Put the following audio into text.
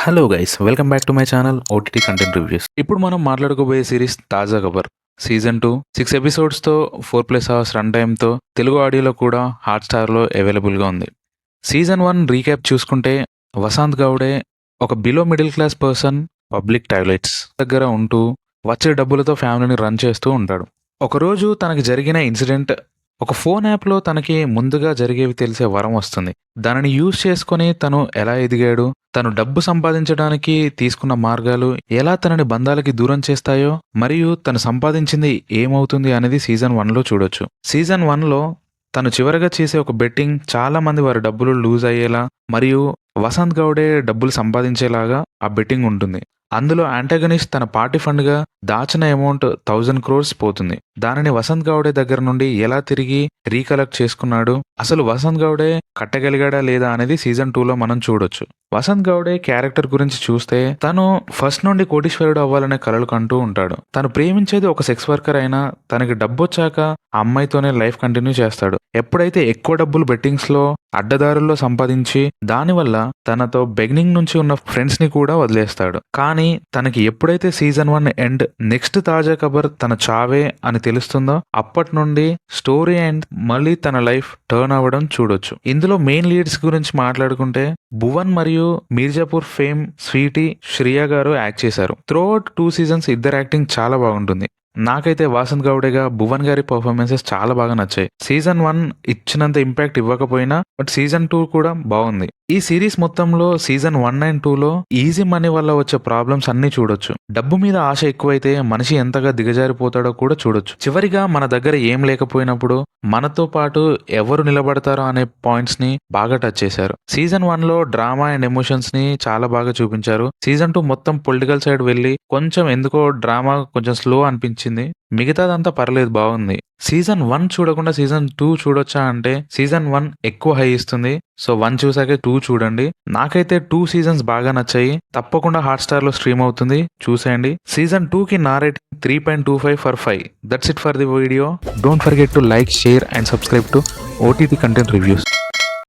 Hello guys, welcome back to my channel OTT content reviews. ఇప్పుడు మనం మాట్లాడుకోబోయే series తాజా ఖబర్ season 2 6 ఎపిసోడ్స్తో 4+ hours run టైమ్తో Telugu ఆడియోలో కూడా హాట్స్టార్లో అవైలబుల్గా ఉంది. సీజన్ 1 రీక్యాప్ చూసుకుంటే వసంత్ గౌడే ఒక below middle class person public toilets దగ్గర ఉంటూ వచ్చే డబ్బులతో ఫ్యామిలీని రన్ చేస్తూ ఉంటాడు. ఒకరోజు తనకి జరిగిన ఇన్సిడెంట్ ఒక ఫోన్ యాప్లో తనకి ముందుగా జరిగేవి తెలిసే వరం వస్తుంది. దానిని యూజ్ చేసుకొని తను ఎలా ఎదిగాడు, తను డబ్బు సంపాదించడానికి తీసుకున్న మార్గాలు ఎలా తనని బంధాలకి దూరం చేస్తాయో, మరియు తను సంపాదించింది ఏమవుతుంది అనేది సీజన్ 1లో చూడొచ్చు. సీజన్ 1లో తను చివరగా చేసే ఒక బెట్టింగ్ చాలా మంది వారి డబ్బులు లూజ్ అయ్యేలా మరియు వసంత్ గౌడే డబ్బులు సంపాదించేలాగా ఆ బెట్టింగ్ ఉంటుంది. అందులో యాంటాగనిస్ట్ తన పార్టీ ఫండ్గా దాచిన అమౌంట్ 1000 crores పోతుంది. దానిని వసంత్ గౌడే దగ్గర నుండి ఎలా తిరిగి రీకలెక్ట్ చేసుకున్నాడు, అసలు వసంత్ గౌడే కట్టగలిగాడా లేదా అనేది సీజన్ 2లో మనం చూడొచ్చు. వసంత్ గౌడే క్యారెక్టర్ గురించి చూస్తే తను ఫస్ట్ నుండి కోటీశ్వరుడు అవ్వాలనే కలలు కంటూ ఉంటాడు. తను ప్రేమించేది ఒక సెక్స్ వర్కర్ అయినా తనకి డబ్బు వచ్చాక ఆ అమ్మాయితోనే లైఫ్ కంటిన్యూ చేస్తాడు. ఎప్పుడైతే ఎక్కువ డబ్బులు బెట్టింగ్స్లో అడ్డదారుల్లో సంపాదించి దానివల్ల తనతో బెగ్నింగ్ నుంచి ఉన్న ఫ్రెండ్స్ ని కూడా వదిలేస్తాడు. కానీ తనకి ఎప్పుడైతే సీజన్ 1 ఎండ్ నెక్స్ట్ తాజా ఖబర్ తన చావే అని తెలుస్తుందో అప్పటి నుండి స్టోరీ అండ్ మళ్ళీ తన లైఫ్ టర్న్ అవ్వడం చూడొచ్చు. ఇందులో మెయిన్ లీడ్స్ గురించి మాట్లాడుకుంటే భువన్ మరియు మీర్జాపూర్ ఫేమ్ స్వీటీ శ్రియా గారు యాక్ట్ చేశారు. త్రూఅవుట్ 2 seasons ఇద్దరు యాక్టింగ్ చాలా బాగుంటుంది. నాకైతే వసంత్ గౌడేగా భువన్ గారి పర్ఫార్మెన్సెస్ చాలా బాగా నచ్చాయి. సీజన్ 1 ఇచ్చినంత ఇంపాక్ట్ ఇవ్వకపోయినా బట్ సీజన్ 2 కూడా బాగుంది. ఈ సిరీస్ మొత్తంలో సీజన్ 1 and 2లో ఈజీ మనీ వల్ల వచ్చే ప్రాబ్లమ్స్ అన్ని చూడొచ్చు. డబ్బు మీద ఆశ ఎక్కువైతే మనిషి ఎంతగా దిగజారిపోతాడో కూడా చూడొచ్చు. చివరిగా మన దగ్గర ఏం లేకపోయినప్పుడు మనతో పాటు ఎవరు నిలబడతారో అనే పాయింట్స్ ని బాగా టచ్ చేశారు. సీజన్ 1లో డ్రామా అండ్ ఎమోషన్స్ ని చాలా బాగా చూపించారు. సీజన్ 2 మొత్తం పొలిటికల్ సైడ్ వెళ్ళి కొంచెం ఎందుకో డ్రామా కొంచెం స్లో అనిపించింది. మిగతాదంతా పర్లేదు, బాగుంది. సీజన్ 1 చూడకుండా సీజన్ 2 చూడొచ్చా అంటే సీజన్ 1 ఎక్కువ హై ఇస్తుంది. సో 1 చూసాకే 2 చూడండి. నాకైతే 2 seasons బాగా నచ్చాయి. తప్పకుండా హాట్స్టార్ లో స్ట్రీమ్ అవుతుంది, చూసేయండి. సీజన్ 2 కి నా rating 3.25/5. That's it for the video. Don't forget to like, share and subscribe to OTT content reviews.